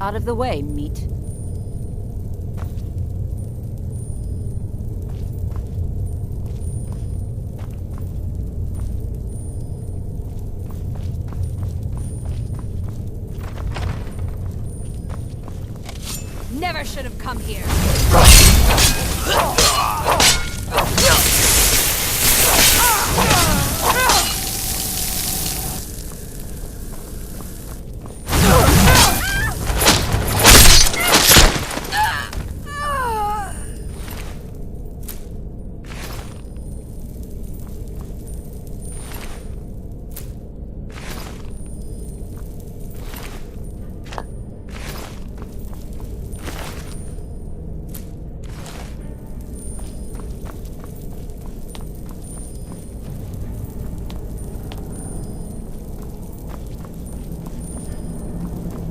Out of the way, meat. Never should have come here.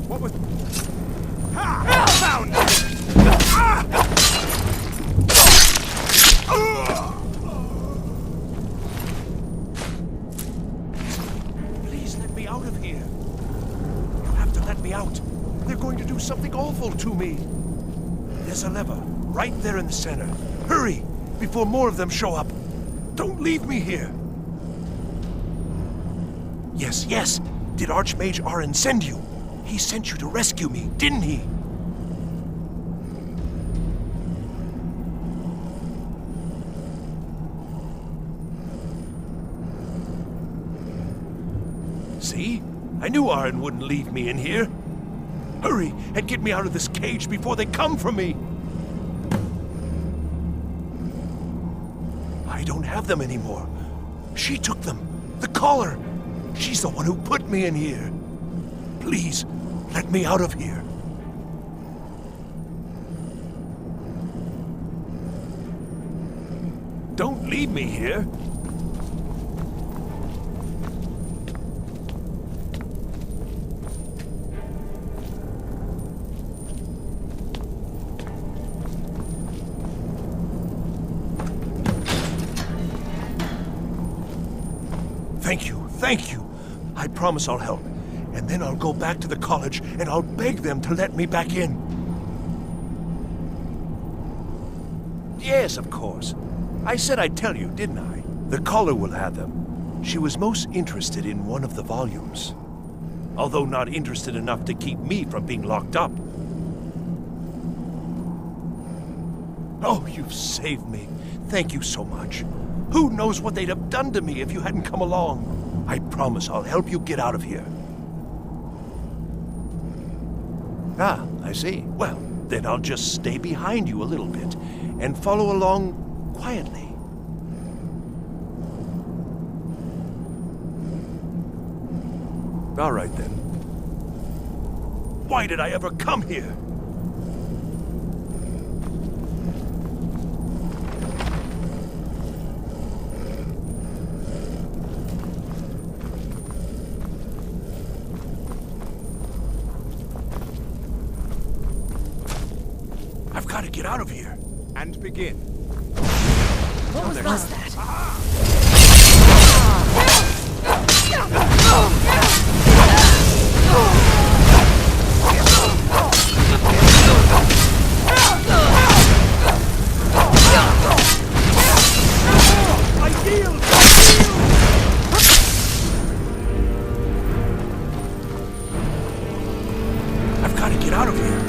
What was... Ha! Found it! Please let me out of here. You have to let me out. They're going to do something awful to me. There's a lever right there in the center. Hurry, before more of them show up. Don't leave me here. Yes, yes. Did Archmage Arin send you? He sent you to rescue me, didn't he? See? I knew Arin wouldn't leave me in here. Hurry and get me out of this cage before they come for me. I don't have them anymore. She took them. The collar. She's the one who put me in here. Please, let me out of here. Don't leave me here. Thank you. I promise I'll help. And then I'll go back to the college and I'll beg them to let me back in. Yes, of course. I said I'd tell you, didn't I? The caller will have them. She was most interested in one of the volumes. Although not interested enough to keep me from being locked up. Oh, you've saved me. Thank you so much. Who knows what they'd have done to me if you hadn't come along? I promise I'll help you get out of here. Ah, I see. Well, then I'll just stay behind you a little bit and follow along quietly. All right, then. Why did I ever come here? I've got to get out of here. And begin. What was that? I've got to get out of here.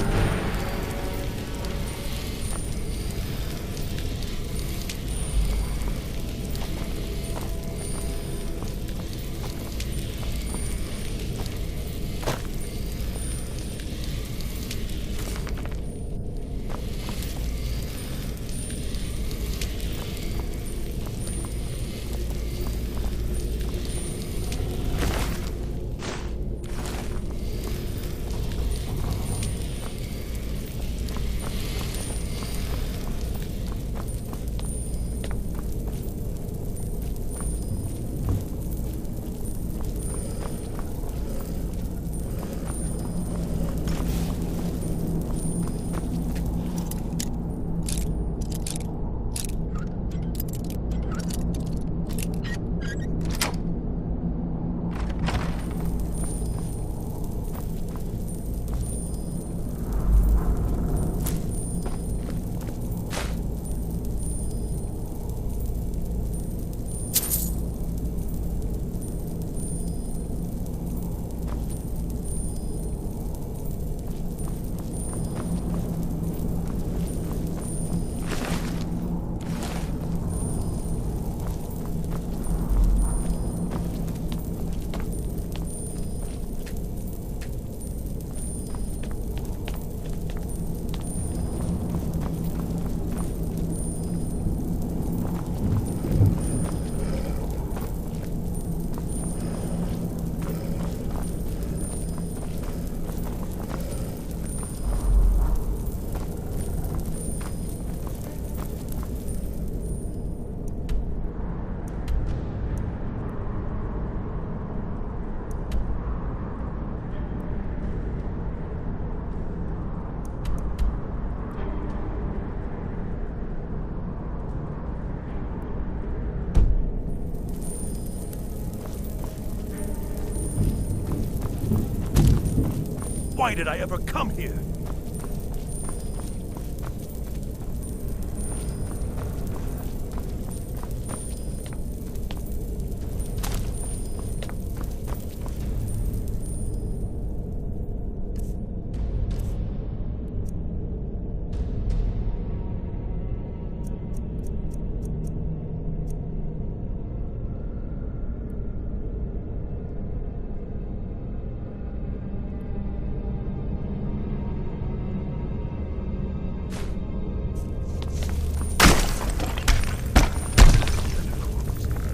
Why did I ever come here?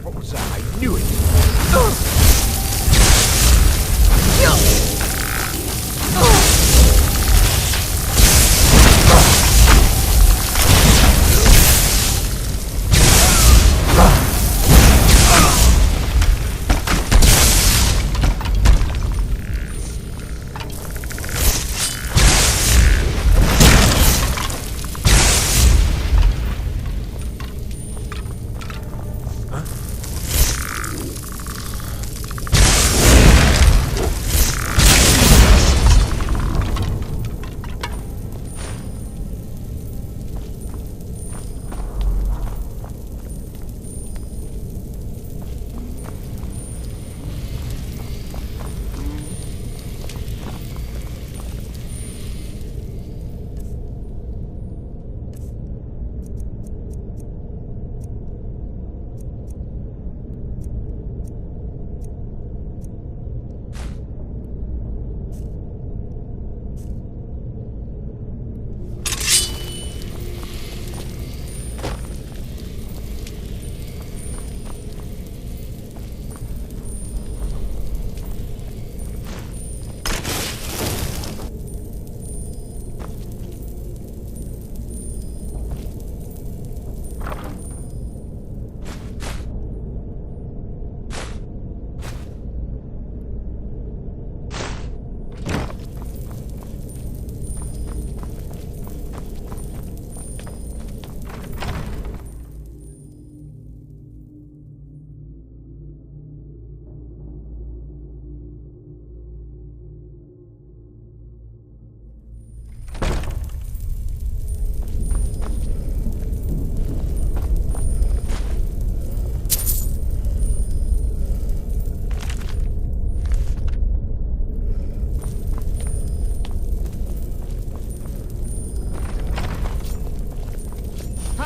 What was that? I knew it!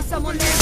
Someone there?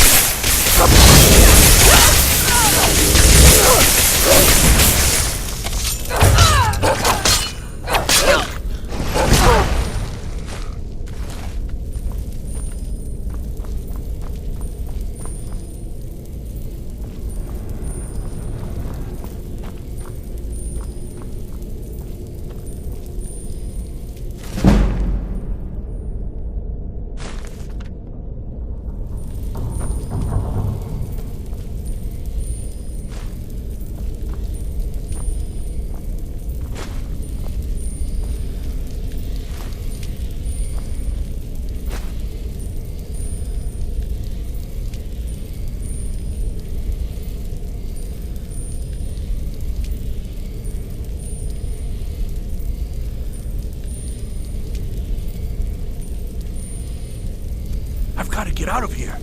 I've got to get out of here.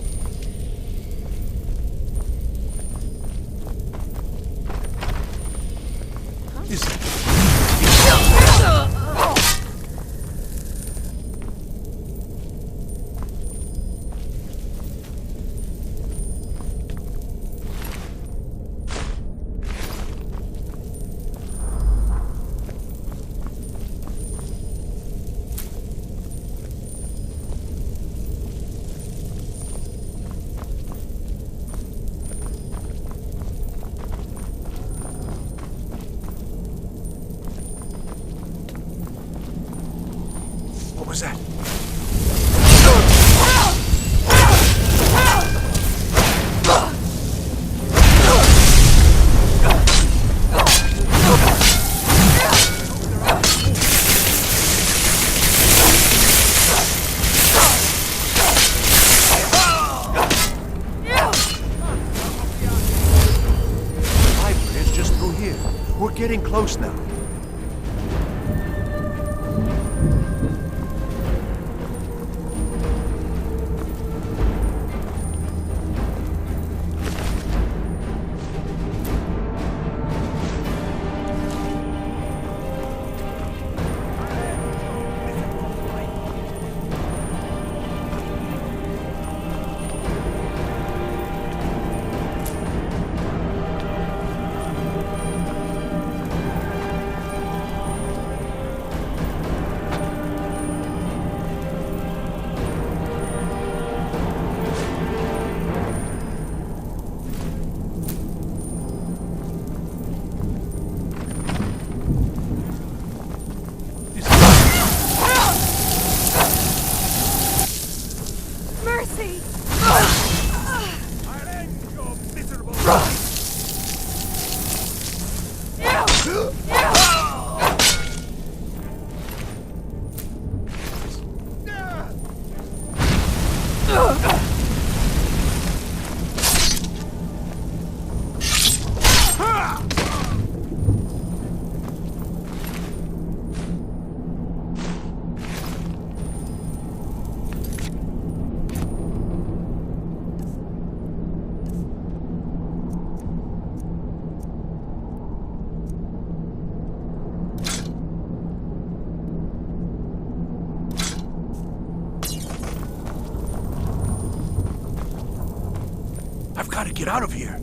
What was that? Just through here. We're getting close now. I've got to get out of here.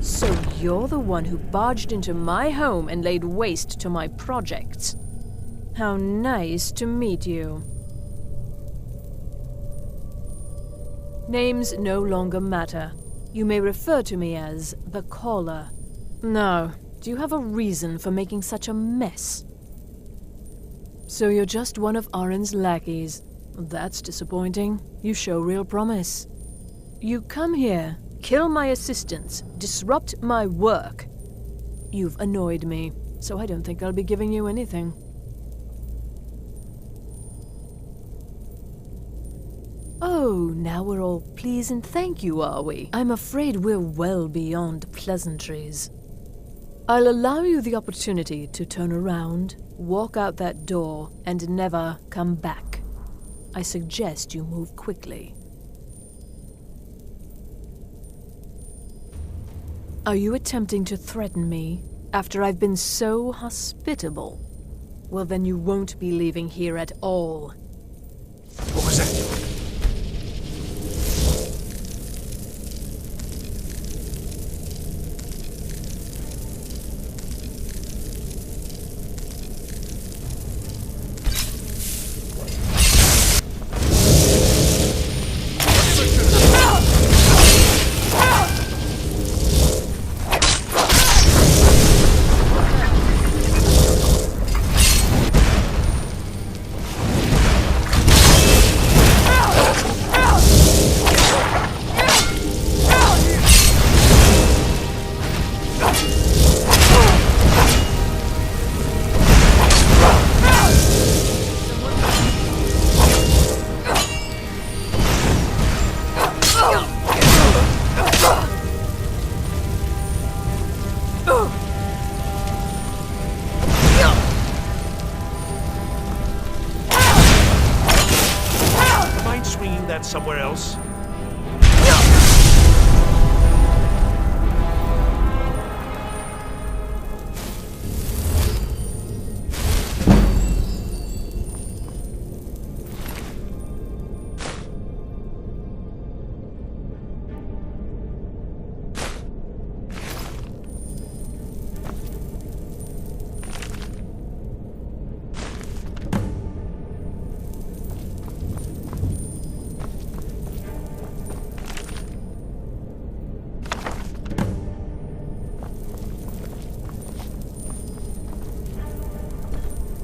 So you're the one who barged into my home and laid waste to my projects. How nice to meet you. Names no longer matter. You may refer to me as the Caller. Now, do you have a reason for making such a mess? So you're just one of Arin's lackeys. That's disappointing. You show real promise. You come here, kill my assistants, disrupt my work. You've annoyed me, so I don't think I'll be giving you anything. Oh, now we're all please and thank you, are we? I'm afraid we're well beyond pleasantries. I'll allow you the opportunity to turn around, walk out that door, and never come back. I suggest you move quickly. Are you attempting to threaten me after I've been so hospitable? Well, then you won't be leaving here at all. What was that? Somewhere else.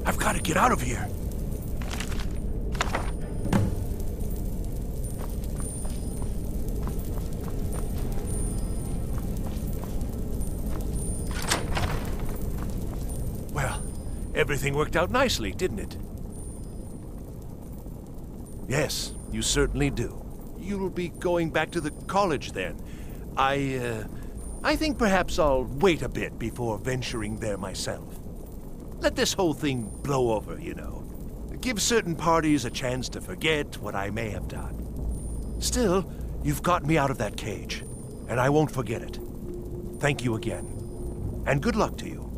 I've got to get out of here. Well, everything worked out nicely, didn't it? Yes, you certainly do. You'll be going back to the college then. I think perhaps I'll wait a bit before venturing there myself. Let this whole thing blow over, you know. Give certain parties a chance to forget what I may have done. Still, you've got me out of that cage, and I won't forget it. Thank you again, and good luck to you.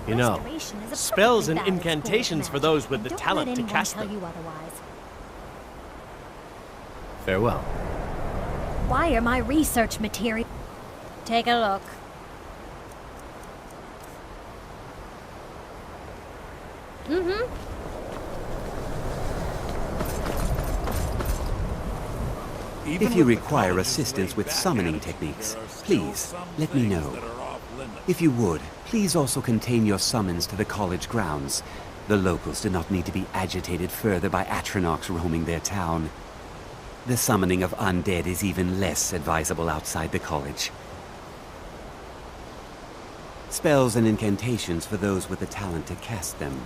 You know, spells and incantations for those with the talent to cast them. Farewell. Why are my research material? Take a look. If you require assistance with summoning techniques, please let me know. If you would, please also contain your summons to the college grounds. The locals do not need to be agitated further by Atronachs roaming their town. The summoning of undead is even less advisable outside the college. Spells and incantations for those with the talent to cast them.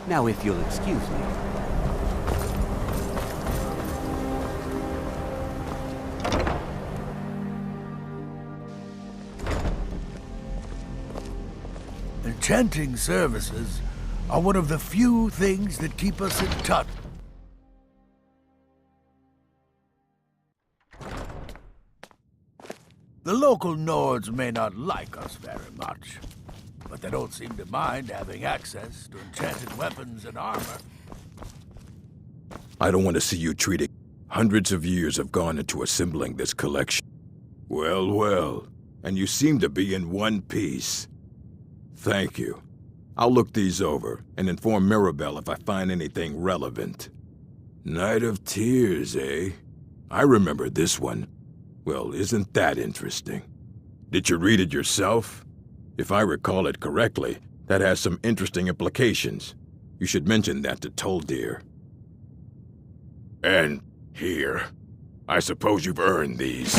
Now, if you'll excuse me. Enchanting services are one of the few things that keep us in touch. The local Nords may not like us very much, but they don't seem to mind having access to enchanted weapons and armor. I don't want to see you treating. Hundreds of years have gone into assembling this collection. Well, well, and you seem to be in one piece. Thank you. I'll look these over and inform Mirabelle if I find anything relevant. Night of Tears, eh? I remember this one. Well, isn't that interesting? Did you read it yourself? If I recall it correctly, that has some interesting implications. You should mention that to Toldir. And here. I suppose you've earned these.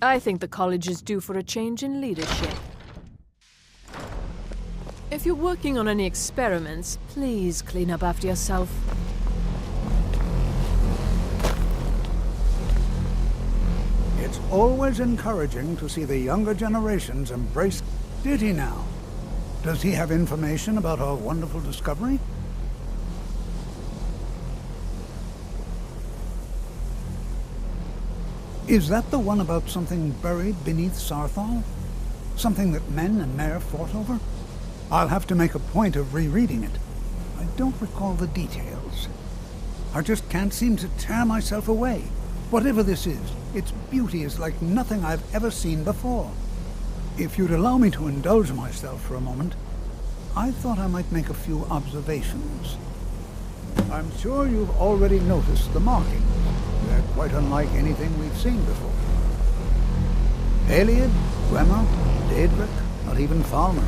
I think the college is due for a change in leadership. If you're working on any experiments, please clean up after yourself. It's always encouraging to see the younger generations embrace... Did he now? Does he have information about our wonderful discovery? Is that the one about something buried beneath Sarthal? Something that men and Mare fought over? I'll have to make a point of rereading it. I don't recall the details. I just can't seem to tear myself away. Whatever this is, its beauty is like nothing I've ever seen before. If you'd allow me to indulge myself for a moment, I thought I might make a few observations. I'm sure you've already noticed the markings. They're quite unlike anything we've seen before. Eliad, Gwemmer, Daedric, not even Falmer.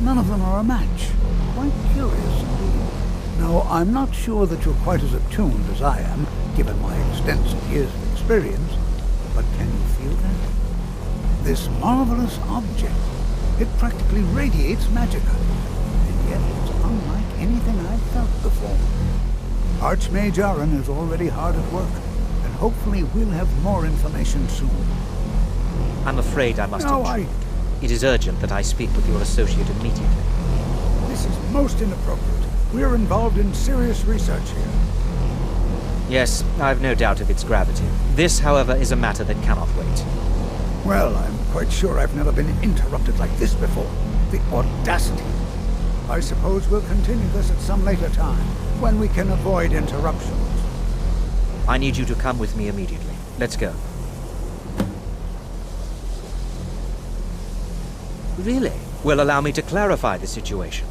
None of them are a match. Quite curious indeed. Now, I'm not sure that you're quite as attuned as I am, given my extensive years of experience, but can you feel that? This marvelous object, it practically radiates magicka, and yet it's unlike anything I've felt before. Archmage Aaron is already hard at work, and hopefully we'll have more information soon. I'm afraid I must No, intrude. It is urgent that I speak with your associate immediately. This is most inappropriate. We're involved in serious research here. Yes, I've no doubt of its gravity. This, however, is a matter that cannot wait. Well, I'm quite sure I've never been interrupted like this before. The audacity. I suppose we'll continue this at some later time, when we can avoid interruptions. I need you to come with me immediately. Let's go. Really? Well, allow me to clarify the situation.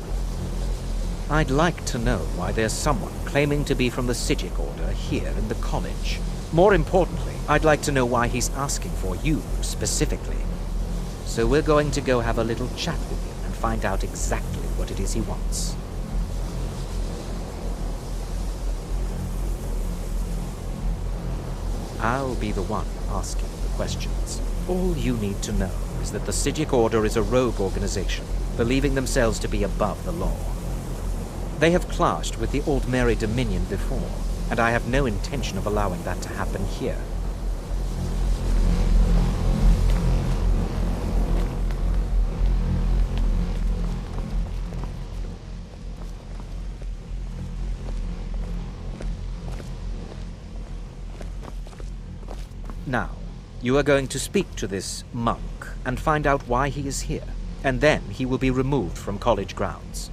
I'd like to know why there's someone claiming to be from the Psijic Order here in the college. More importantly, I'd like to know why he's asking for you, specifically. So we're going to go have a little chat with him and find out exactly what it is he wants. I'll be the one asking the questions. All you need to know is that the Psijic Order is a rogue organization, believing themselves to be above the law. They have clashed with the Old Mary Dominion before, and I have no intention of allowing that to happen here. Now, you are going to speak to this monk and find out why he is here, and then he will be removed from college grounds.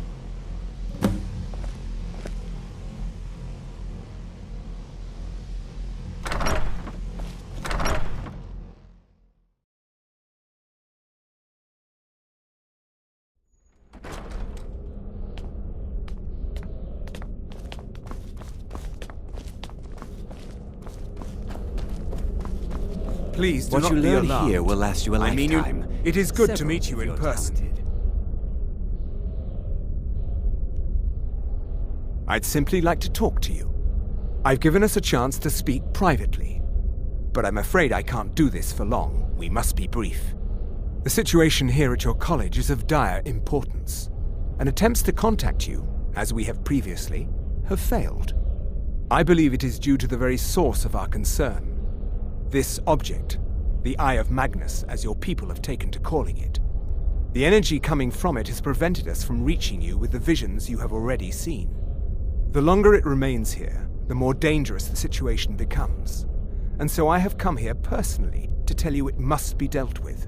Please do What not you be learn alarmed. here will last you a I mean, lifetime. it is good to Several meet you of in you're person. talented. I'd simply like to talk to you. I've given us a chance to speak privately, but I'm afraid I can't do this for long. We must be brief. The situation here at your college is of dire importance, and attempts to contact you, as we have previously, have failed. I believe it is due to the very source of our concern. This object, the Eye of Magnus, as your people have taken to calling it. The energy coming from it has prevented us from reaching you with the visions you have already seen. The longer it remains here, the more dangerous the situation becomes. And so I have come here personally to tell you it must be dealt with.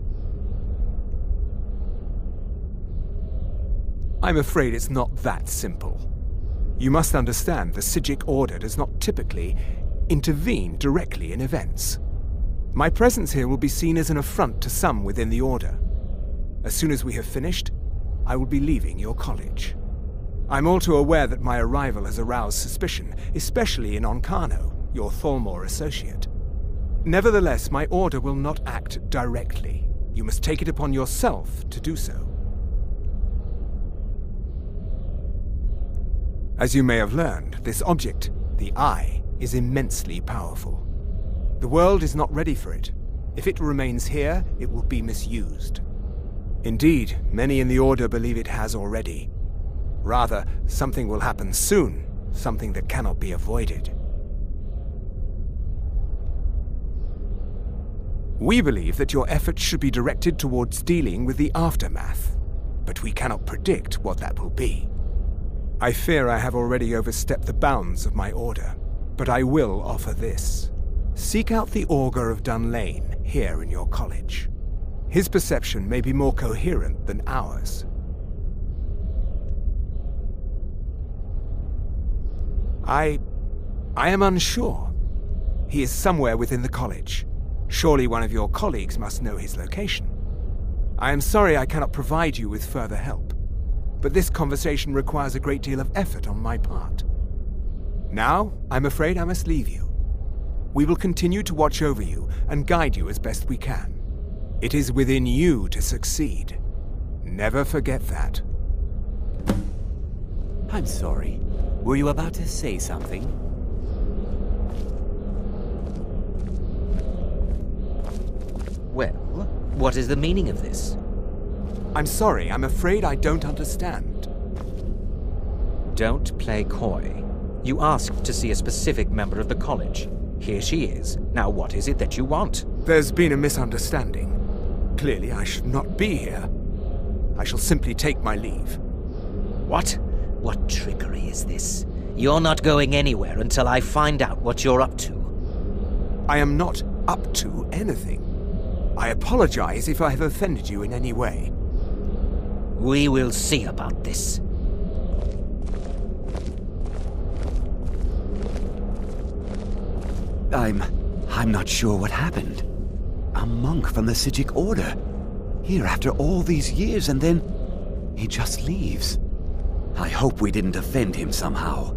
I'm afraid it's not that simple. You must understand the Psijic Order does not typically intervene directly in events. My presence here will be seen as an affront to some within the Order. As soon as we have finished, I will be leaving your college. I'm all too aware that my arrival has aroused suspicion, especially in Onkano, your Thalmor associate. Nevertheless, my Order will not act directly. You must take it upon yourself to do so. As you may have learned, this object, the Eye, is immensely powerful. The world is not ready for it, If it remains here, it will be misused. Indeed, many in the Order believe it has already. Rather, something will happen soon, something that cannot be avoided. We believe that your efforts should be directed towards dealing with the aftermath, but we cannot predict what that will be. I fear I have already overstepped the bounds of my order, but I will offer this. Seek out the Augur of Dunlane here in your college. His perception may be more coherent than ours. I am unsure. He is somewhere within the college. Surely one of your colleagues must know his location. I am sorry I cannot provide you with further help, but this conversation requires a great deal of effort on my part. Now, I'm afraid I must leave you. We will continue to watch over you and guide you as best we can. It is within you to succeed. Never forget that. I'm sorry. Were you about to say something? Well, what is the meaning of this? I'm sorry, I'm afraid I don't understand. Don't play coy. You asked to see a specific member of the college. Here she is. Now what is it that you want? There's been a misunderstanding. Clearly I should not be here. I shall simply take my leave. What? What trickery is this? You're not going anywhere until I find out what you're up to. I am not up to anything. I apologize if I have offended you in any way. We will see about this. I'm not sure what happened. A monk from the Sijic Order. Here after all these years, and then he just leaves. I hope we didn't offend him somehow.